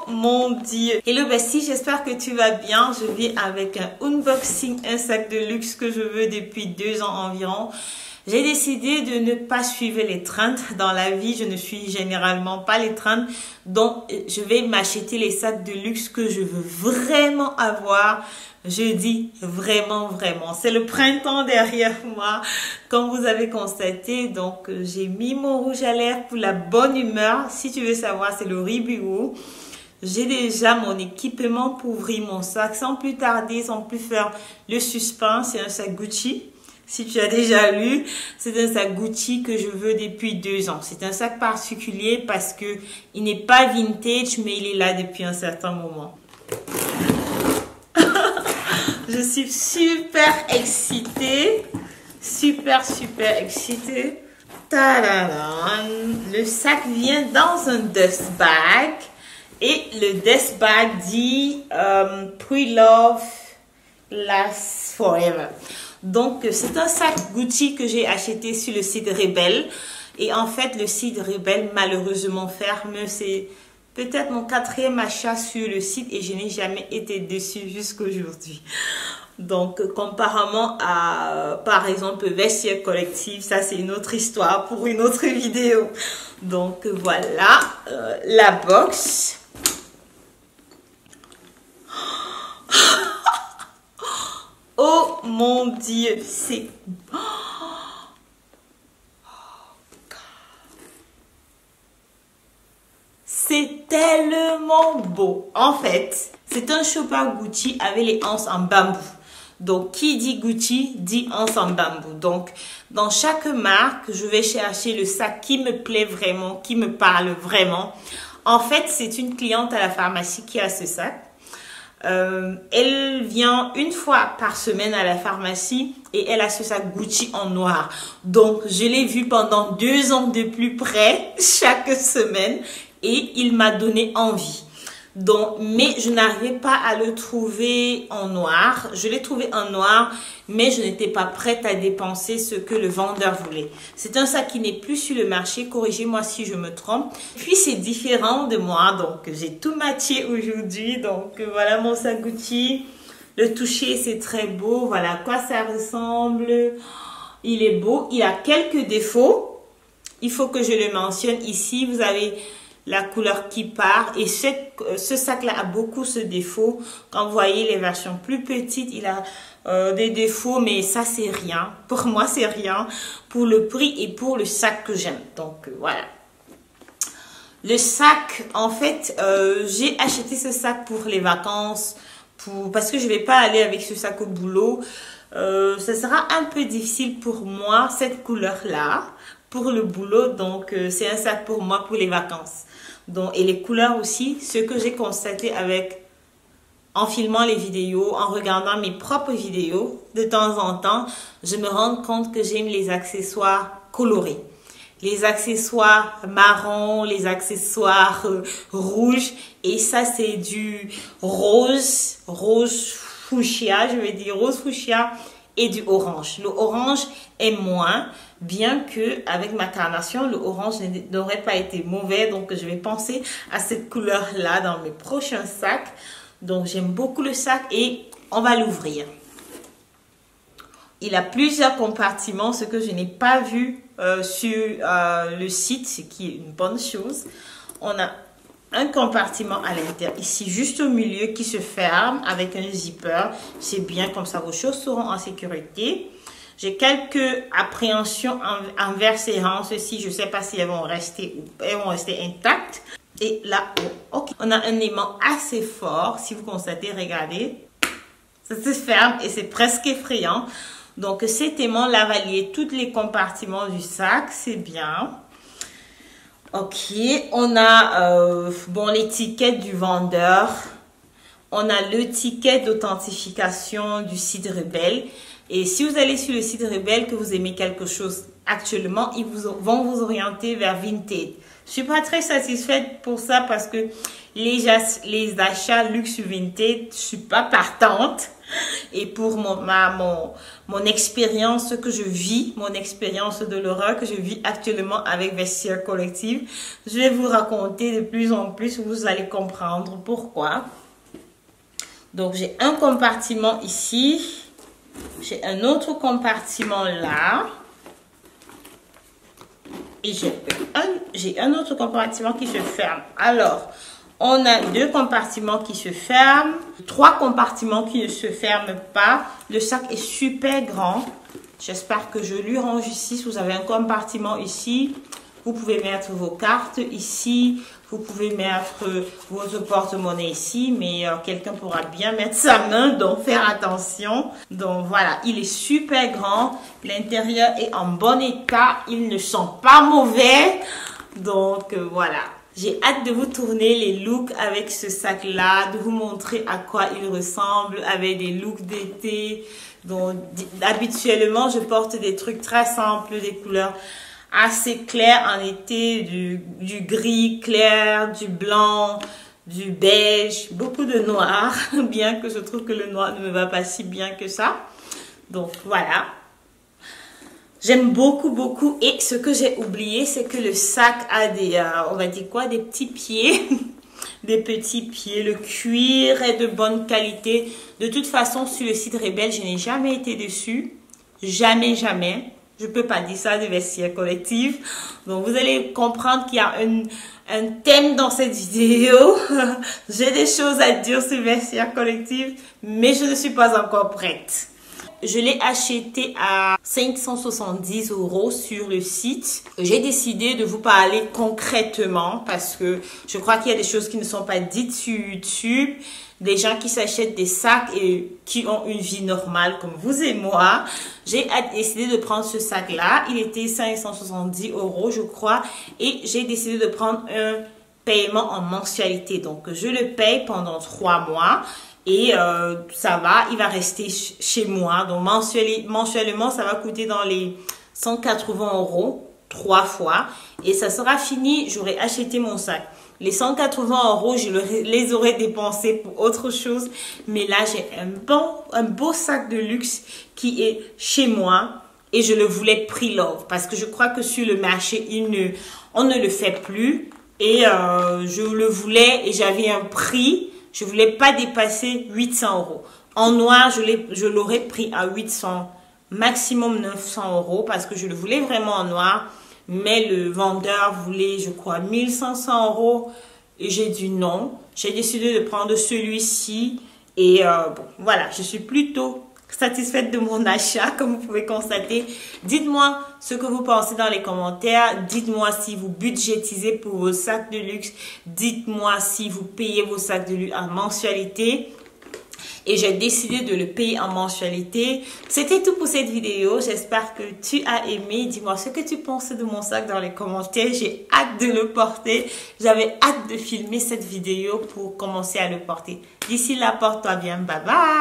mon Dieu. Hello bestie, j'espère que tu vas bien. Je viens avec un unboxing, un sac de luxe que je veux depuis 2 ans environ. J'ai décidé de ne pas suivre les trends. Dans la vie, je ne suis généralement pas les trends. Donc, je vais m'acheter les sacs de luxe que je veux vraiment avoir. Je dis vraiment. C'est le printemps derrière moi, comme vous avez constaté. Donc, j'ai mis mon rouge à lèvres pour la bonne humeur. Si tu veux savoir, c'est le Ribéo. J'ai déjà mon équipement pour ouvrir mon sac. Sans plus tarder, sans plus faire le suspense, c'est un sac Gucci. Si tu as déjà lu, c'est un sac Gucci que je veux depuis 2 ans. C'est un sac particulier parce que il n'est pas vintage, mais il est là depuis un certain moment. Je suis super excitée. Super excitée. Tadadam. Le sac vient dans un dust bag. Et le dust bag dit Pre-Love Lasts Forever. Donc, c'est un sac Gucci que j'ai acheté sur le site Rebelle. Et en fait, le site Rebelle, malheureusement, ferme. C'est peut-être mon 4e achat sur le site et je n'ai jamais été dessus jusqu'aujourd'hui. Donc, comparément à, par exemple, Vestiaire Collective, ça c'est une autre histoire pour une autre vidéo. Donc, voilà la box. Oh mon Dieu, c'est... C'est tellement beau. En fait, c'est un chopper Gucci avec les anses en bambou. Donc, qui dit Gucci, dit anses en bambou. Donc, dans chaque marque, je vais chercher le sac qui me plaît vraiment, qui me parle vraiment. En fait, c'est une cliente à la pharmacie qui a ce sac. Elle vient 1 fois par semaine à la pharmacie et elle a ce sac Gucci en noir. Donc, je l'ai vu pendant 2 ans de plus près chaque semaine et il m'a donné envie. Donc, mais je n'arrivais pas à le trouver en noir. Je l'ai trouvé en noir, mais je n'étais pas prête à dépenser ce que le vendeur voulait. C'est un sac qui n'est plus sur le marché. Corrigez-moi si je me trompe. Puis, c'est différent de moi. Donc, j'ai tout matché aujourd'hui. Donc, voilà mon sac Gucci. Le toucher, c'est très beau. Voilà à quoi ça ressemble. Il est beau. Il a quelques défauts. Il faut que je le mentionne ici. Vous avez la couleur qui part et ce sac-là a beaucoup ce défaut. Quand vous voyez les versions plus petites, il a des défauts, mais ça c'est rien. Pour moi, c'est rien pour le prix et pour le sac que j'aime. Donc voilà. Le sac, en fait, j'ai acheté ce sac pour les vacances, parce que je vais pas aller avec ce sac au boulot. Ça sera un peu difficile pour moi, cette couleur-là, pour le boulot. Donc, c'est un sac pour moi pour les vacances. Donc, et les couleurs aussi, ce que j'ai constaté en filmant les vidéos, en regardant mes propres vidéos, de temps en temps, je me rends compte que j'aime les accessoires colorés. Les accessoires marron, les accessoires rouges. Et ça, c'est du rose fuchsia, je vais dire rose fuchsia et du orange. Le orange est moins, bien que avec ma carnation, le orange n'aurait pas été mauvais. Donc, je vais penser à cette couleur-là dans mes prochains sacs. Donc, j'aime beaucoup le sac et on va l'ouvrir. Il a plusieurs compartiments, ce que je n'ai pas vu sur le site, ce qui est une bonne chose. On a un compartiment à l'intérieur, ici juste au milieu, qui se ferme avec un zipper. C'est bien, comme ça vos choses seront en sécurité. J'ai quelques appréhensions envers ces rangs. Ceci, je ne sais pas si elles vont rester intactes. Et là, ok, on a un aimant assez fort. Si vous constatez, regardez, ça se ferme et c'est presque effrayant. Donc, cet aimant là va lier tous les compartiments du sac. C'est bien. Ok, on a l'étiquette du vendeur. On a l'étiquette d'authentification du site Rebelle. Et si vous allez sur le site Rebelle, que vous aimez quelque chose actuellement, ils vont vous orienter vers Vinted. Je suis pas très satisfaite pour ça parce que les achats luxe Vinted, je suis pas partante. Et pour mon expérience que je vis, mon expérience de l'horreur que je vis actuellement avec Vestiaire Collective, je vais vous raconter de plus en plus, vous allez comprendre pourquoi. Donc, j'ai un compartiment ici. J'ai un autre compartiment là. Et j'ai un autre compartiment qui se ferme. Alors, on a 2 compartiments qui se ferment. 3 compartiments qui ne se ferment pas. Le sac est super grand. J'espère que je lui range ici. Vous avez un compartiment ici. Vous pouvez mettre vos cartes ici. Vous pouvez mettre votre porte-monnaie ici. Mais quelqu'un pourra bien mettre sa main. Donc, faire attention. Donc, voilà. Il est super grand. L'intérieur est en bon état. Il ne sent pas mauvais. Donc, voilà. J'ai hâte de vous tourner les looks avec ce sac-là, de vous montrer à quoi il ressemble avec des looks d'été. Donc, habituellement, je porte des trucs très simples, des couleurs assez claires en été, du gris clair, du blanc, du beige, beaucoup de noir, bien que je trouve que le noir ne me va pas si bien que ça. Donc, voilà. J'aime beaucoup, beaucoup. Et ce que j'ai oublié, c'est que le sac a des, on va dire quoi, des petits pieds. Des petits pieds. Le cuir est de bonne qualité. De toute façon, sur le site Rebelle, je n'ai jamais été dessus. Jamais, jamais. Je peux pas dire ça de Vestiaire Collective. Donc, vous allez comprendre qu'il y a un thème dans cette vidéo. J'ai des choses à dire sur Vestiaire Collective, mais je ne suis pas encore prête. Je l'ai acheté à 570 € sur le site. J'ai décidé de vous parler concrètement parce que je crois qu'il y a des choses qui ne sont pas dites sur YouTube. Des gens qui s'achètent des sacs et qui ont une vie normale comme vous et moi. J'ai décidé de prendre ce sac-là. Il était 570 € je crois. Et j'ai décidé de prendre un paiement en mensualité. Donc je le paye pendant 3 mois. Et ça va, il va rester chez moi. Donc mensuellement, ça va coûter dans les 180 € 3 fois. Et ça sera fini, j'aurai acheté mon sac. Les 180 €, je les aurais dépensés pour autre chose. Mais là, j'ai un beau sac de luxe qui est chez moi. Et je le voulais pre-love. Parce que je crois que sur le marché, on ne le fait plus. Et je le voulais et j'avais un prix. Je ne voulais pas dépasser 800 €. En noir, je l'aurais pris à 800, maximum 900 € parce que je le voulais vraiment en noir. Mais le vendeur voulait, je crois, 1500 € et j'ai dit non. J'ai décidé de prendre celui-ci et bon, voilà, je suis plutôt satisfaite de mon achat, comme vous pouvez constater. Dites-moi ce que vous pensez dans les commentaires. Dites-moi si vous budgétisez pour vos sacs de luxe. Dites-moi si vous payez vos sacs de luxe en mensualité. Et j'ai décidé de le payer en mensualité. C'était tout pour cette vidéo. J'espère que tu as aimé. Dis-moi ce que tu penses de mon sac dans les commentaires. J'ai hâte de le porter. J'avais hâte de filmer cette vidéo pour commencer à le porter. D'ici là, porte-toi bien. Bye bye.